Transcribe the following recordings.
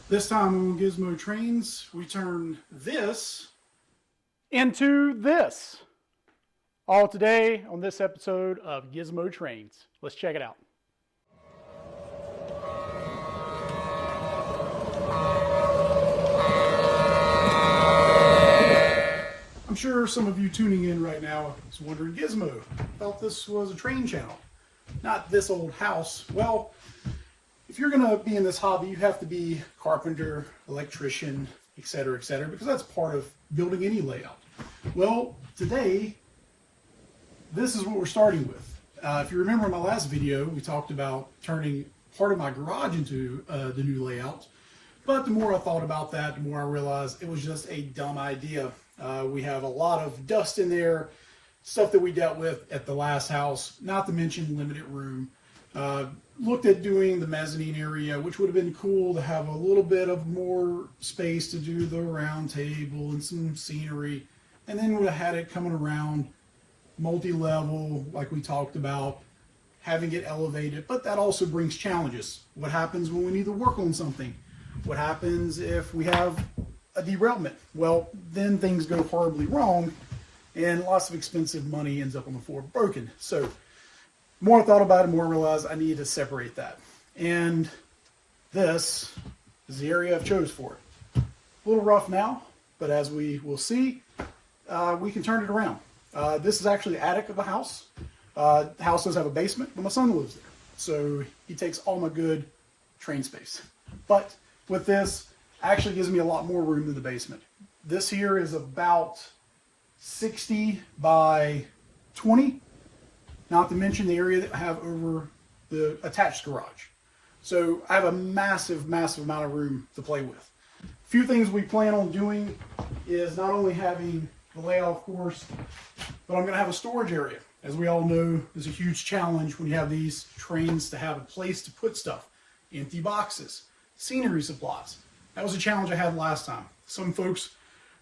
This time on Gizmo Trains, we turn this into this. All today on this episode of Gizmo Trains. Let's check it out. I'm sure some of you tuning in right now is wondering, Gizmo, thought this was a train channel, not this old house. Well, if you're going to be in this hobby, you have to be carpenter, electrician, etc., because that's part of building any layout. Well, today, this is what we're starting with. If you remember in my last video, we talked about turning part of my garage into the new layout. But the more I thought about that, the more I realized it was just a dumb idea. We have a lot of dust in there, stuff that we dealt with at the last house, not to mention limited room. Looked at doing the mezzanine area, which would have been cool to have a little bit of more space to do the round table and some scenery. And then would have had it coming around multi-level, like we talked about, having it elevated. But that also brings challenges. What happens when we need to work on something? What happens if we have a derailment? Well, then things go horribly wrong and lots of expensive money ends up on the floor broken. So the more I thought about it, the more I realized I needed to separate that. And this is the area I've chose for it. A little rough now, but as we will see, we can turn it around. This is actually the attic of the house. The house does have a basement, but my son lives there. So he takes all my good train space. But with this, actually gives me a lot more room than the basement. This here is about 60 by 20, not to mention the area that I have over the attached garage. So I have a massive amount of room to play with. A few things we plan on doing is not only having the layout, of course, but I'm going to have a storage area. As we all know, there's a huge challenge when you have these trains to have a place to put stuff. Empty boxes, scenery supplies. That was a challenge I had last time. Some folks,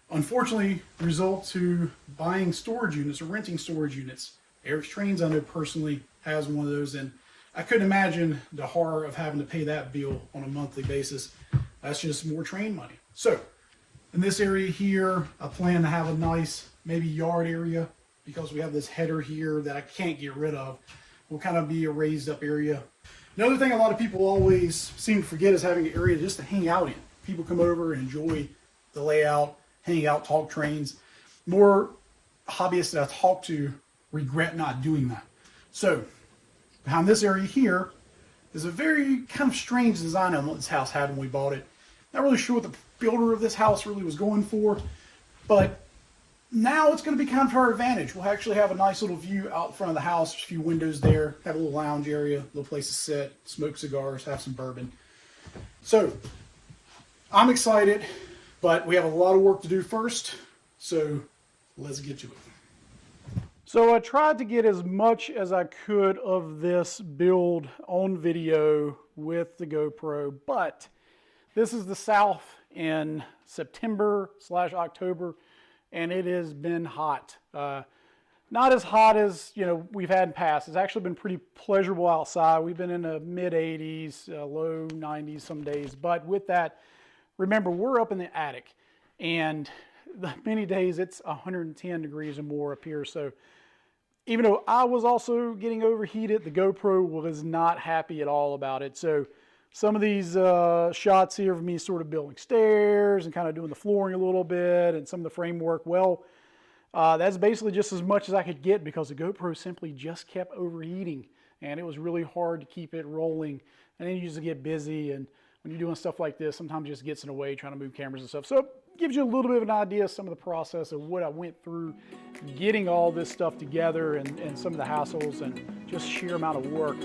unfortunately, result to buying storage units or renting storage units. Eric's Trains, I know personally, has one of those, and I couldn't imagine the horror of having to pay that bill on a monthly basis. That's just more train money. So, in this area here, I plan to have a nice, maybe yard area, because we have this header here that I can't get rid of. Will kind of be a raised up area. Another thing a lot of people always seem to forget is having an area just to hang out in. People come over and enjoy the layout, hang out, talk trains. More hobbyists that I talk to regret not doing that. So, behind this area here is a very kind of strange design on what this house had when we bought it. Not really sure what the builder of this house really was going for, but now it's going to be kind of to our advantage. We'll actually have a nice little view out front of the house, a few windows there, have a little lounge area, a little place to sit, smoke cigars, have some bourbon. So, I'm excited, but we have a lot of work to do first, so let's get to it. So I tried to get as much as I could of this build on video with the GoPro, but this is the South in September/October, and it has been hot. Not as hot as we've had in past. It's actually been pretty pleasurable outside. We've been in the mid 80s, low 90s some days, but with that, remember, we're up in the attic, and many days it's 110 degrees or more up here. So even though I was also getting overheated, the GoPro was not happy at all about it. So some of these shots here of me sort of building stairs and kind of doing the flooring a little bit and some of the framework, well, that's basically just as much as I could get because the GoPro simply just kept overheating, and it was really hard to keep it rolling. And then you just get busy, and when you're doing stuff like this, sometimes it just gets in the way trying to move cameras and stuff. So it gives you a little bit of an idea of some of the process of what I went through getting all this stuff together and some of the hassles and just sheer amount of work.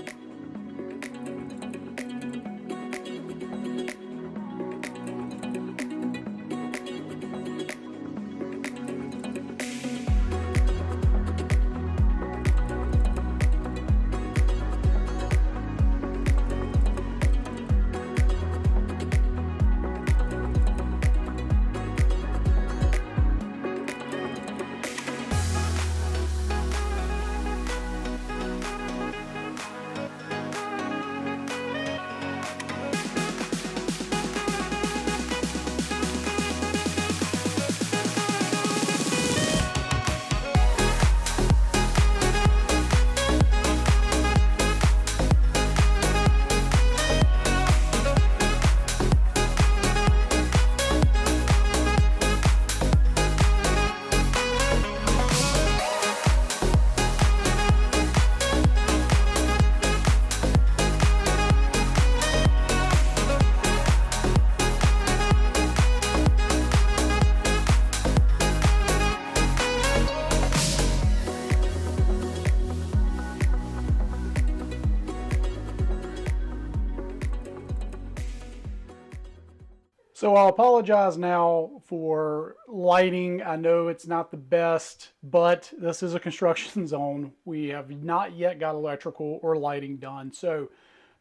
So I'll apologize now for lighting. I know it's not the best, but this is a construction zone. We have not yet got electrical or lighting done. So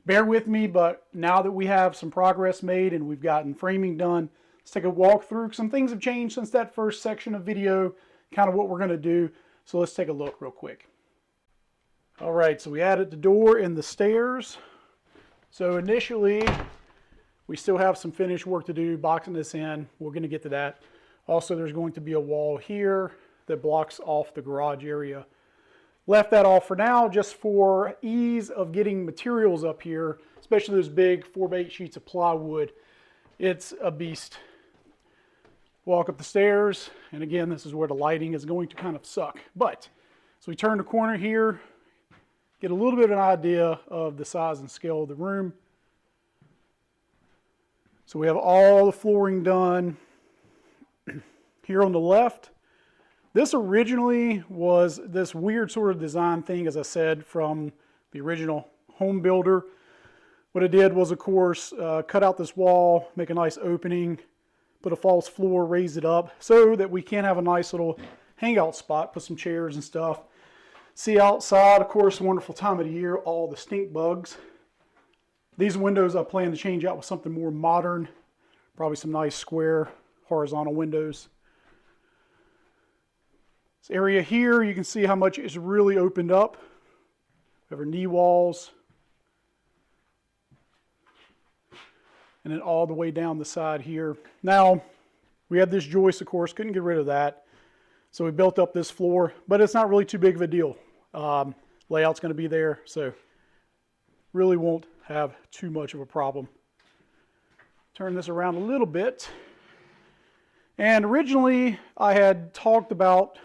bear with me, but now that we have some progress made and we've gotten framing done, let's take a walk through. Some things have changed since that first section of video, kind of what we're going to do. So let's take a look real quick. All right, so we added the door and the stairs. So initially, we still have some finished work to do, boxing this in. We're going to get to that. Also, there's going to be a wall here that blocks off the garage area. Left that off for now, just for ease of getting materials up here, especially those big 4x8 sheets of plywood. It's a beast. Walk up the stairs, and again, this is where the lighting is going to kind of suck. But, so we turn the corner here, get a little bit of an idea of the size and scale of the room. So we have all the flooring done. Here on the left, this originally was this weird sort of design thing, as I said, from the original home builder. What I did was, of course, cut out this wall, make a nice opening, put a false floor, raise it up so that we can have a nice little hangout spot, put some chairs and stuff. See outside, of course, wonderful time of the year, all the stink bugs. These windows I plan to change out with something more modern, probably some nice square horizontal windows. This area here, you can see how much it's really opened up. We have our knee walls. And then all the way down the side here. Now, we had this joist, of course, couldn't get rid of that. So we built up this floor, but it's not really too big of a deal. Layout's going to be there, so really won't have too much of a problem. Turn this around a little bit. And originally I had talked about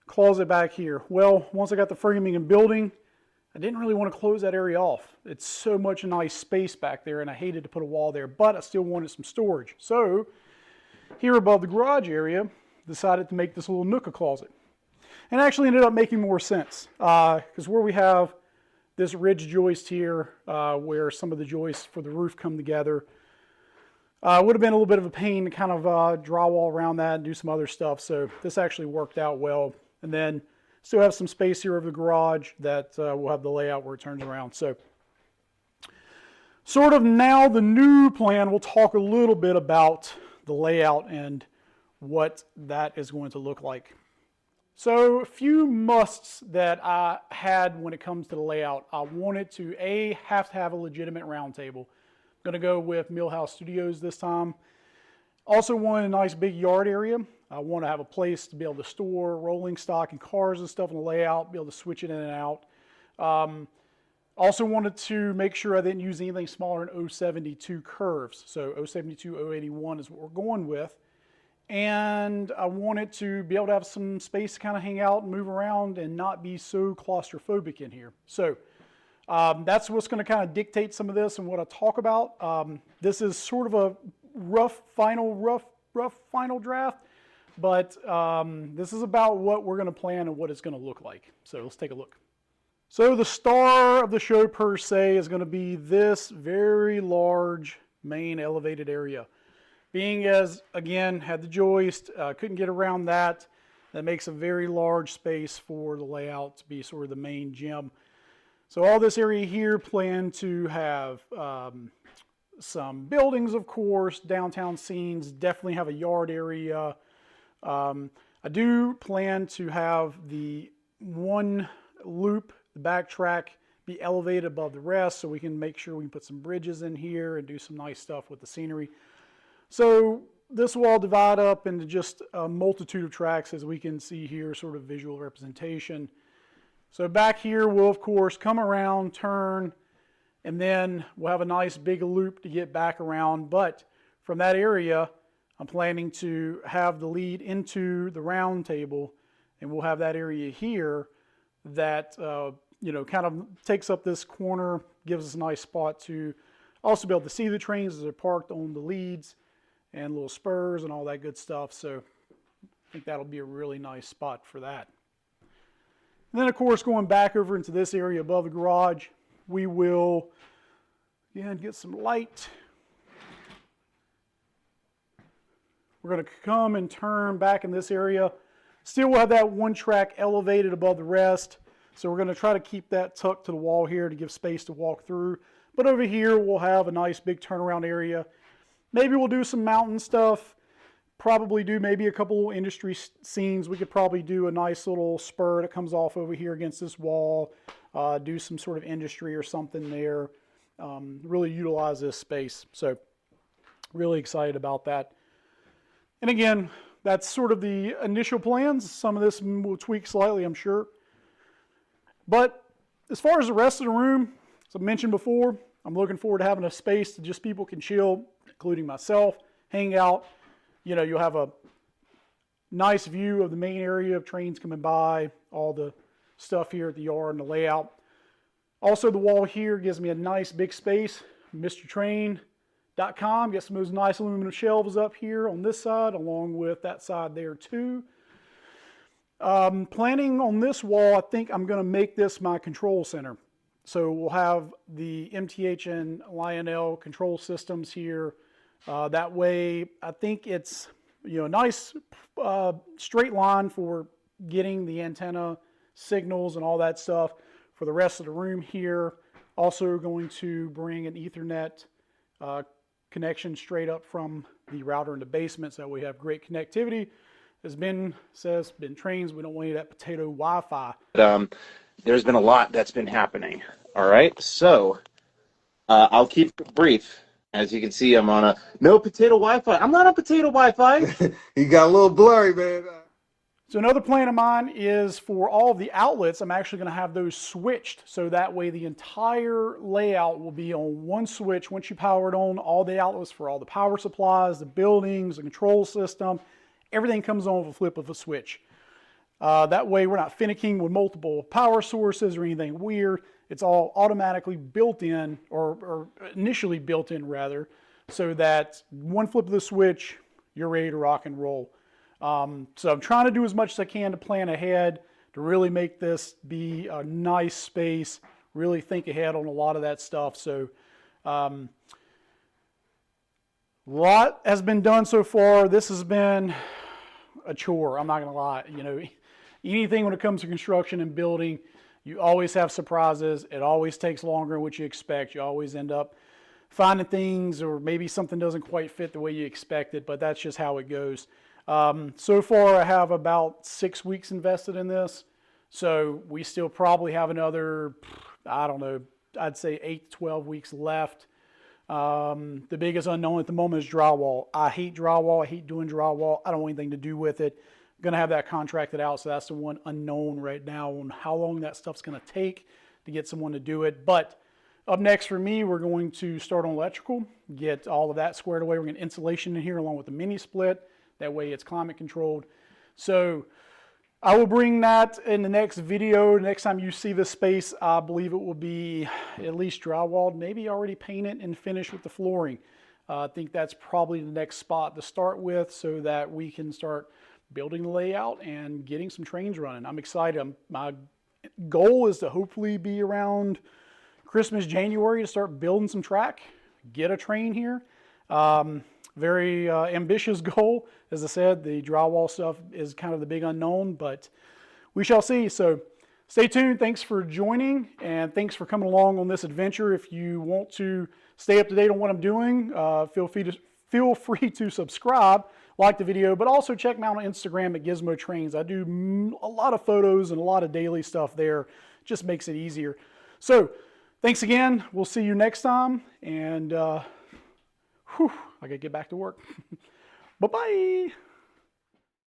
closet back here. Well, once I got the framing and building, I didn't really want to close that area off. It's so much nice space back there, and I hated to put a wall there, but I still wanted some storage. So here above the garage area, decided to make this little nook a closet. And actually ended up making more sense, because where we have this ridge joist here, where some of the joists for the roof come together, would have been a little bit of a pain to kind of drywall around that and do some other stuff. So this actually worked out well. And then still have some space here over the garage that will have the layout where it turns around. So sort of now the new plan, we'll talk a little bit about the layout and what that is going to look like. So a few musts that I had when it comes to the layout. I wanted to have to have a legitimate round table. I'm going to go with Millhouse Studios this time. Also want a nice big yard area. I want to have a place to be able to store rolling stock and cars and stuff in the layout, be able to switch it in and out. Also wanted to make sure I didn't use anything smaller than 072 curves. So 072, 081 is what we're going with. And I wanted to be able to have some space to kind of hang out and move around and not be so claustrophobic in here. So that's what's going to kind of dictate some of this and what I talk about. This is sort of a rough final draft, but this is about what we're going to plan and what it's going to look like. So let's take a look. So the star of the show per se is going to be this very large main elevated area. Being as, again, had the joist, couldn't get around that. That makes a very large space for the layout to be sort of the main gym. So all this area here, plan to have some buildings, of course, downtown scenes, definitely have a yard area. I do plan to have the one loop, the back track, be elevated above the rest so we can make sure we can put some bridges in here and do some nice stuff with the scenery. So this will all divide up into just a multitude of tracks, as we can see here, sort of visual representation. So back here we'll of course come around, turn, and then we'll have a nice big loop to get back around. But from that area, I'm planning to have the lead into the round table, and we'll have that area here that kind of takes up this corner, gives us a nice spot to also be able to see the trains as they're parked on the leads, and little spurs and all that good stuff. So I think that'll be a really nice spot for that. And then of course, going back over into this area above the garage, we will again get some light. We're going to come and turn back in this area. Still will have that one track elevated above the rest. So we're going to try to keep that tucked to the wall here to give space to walk through. But over here, we'll have a nice big turnaround area. Maybe we'll do some mountain stuff. Probably do maybe a couple industry scenes. We could probably do a nice little spur that comes off over here against this wall. Do some sort of industry or something there. Really utilize this space. So really excited about that. And again, that's sort of the initial plans. Some of this will tweak slightly, I'm sure. But as far as the rest of the room, as I mentioned before, I'm looking forward to having a space that just people can chill, including myself, hang out. You know, you'll have a nice view of the main area of trains coming by, all the stuff here at the yard and the layout. Also, the wall here gives me a nice big space. MrTrain.com. Get some of those nice aluminum shelves up here on this side, along with that side there too. Planning on this wall, I think I'm going to make this my control center. So we'll have the MTH and Lionel control systems here. That way, I think it's, you know, a nice straight line for getting the antenna signals and all that stuff for the rest of the room here. Also going to bring an Ethernet connection straight up from the router in the basement so we have great connectivity. As Ben says, Ben Trains, we don't want any of that potato Wi-Fi. There's been a lot that's been happening. All right, so I'll keep it brief. As you can see, I'm on a no potato Wi-Fi. I'm not on potato Wi-Fi. You got a little blurry, man. So another plan of mine is for all of the outlets, I'm actually going to have those switched. So that way the entire layout will be on one switch. Once you power it on, all the outlets for all the power supplies, the buildings, the control system, everything comes on with a flip of a switch. That way we're not finicking with multiple power sources or anything weird. It's all automatically built in, or initially built in rather, so that one flip of the switch, you're ready to rock and roll. So I'm trying to do as much as I can to plan ahead, to really make this be a nice space, really think ahead on a lot of that stuff. So a lot has been done so far. This has been a chore, I'm not going to lie. You know, anything when it comes to construction and building, you always have surprises. It always takes longer than what you expect. You always end up finding things, or maybe something doesn't quite fit the way you expect it, but that's just how it goes. So far, I have about 6 weeks invested in this. So we still probably have another, I don't know, I'd say 8 to 12 weeks left. The biggest unknown at the moment is drywall. I hate drywall. I hate doing drywall. I don't want anything to do with it. I'm going to have that contracted out. So that's the one unknown right now on how long that stuff's going to take to get someone to do it. But up next for me, we're going to start on electrical, get all of that squared away. We're going to insulation in here along with the mini split. That way it's climate controlled. So I will bring that in the next video. Next time you see this space, I believe it will be at least drywalled, maybe already painted and finished with the flooring. I think that's probably the next spot to start with so that we can start building the layout and getting some trains running. I'm excited. My goal is to hopefully be around Christmas, January to start building some track, get a train here. Very ambitious goal. As I said, the drywall stuff is kind of the big unknown, but we shall see. So stay tuned. Thanks for joining, and thanks for coming along on this adventure. If you want to stay up to date on what I'm doing, feel free to subscribe, like the video, but also check me out on Instagram at Gizmo Trains. I do a lot of photos and a lot of daily stuff there. Just makes it easier. So thanks again. We'll see you next time, and I gotta get back to work. Bye-bye.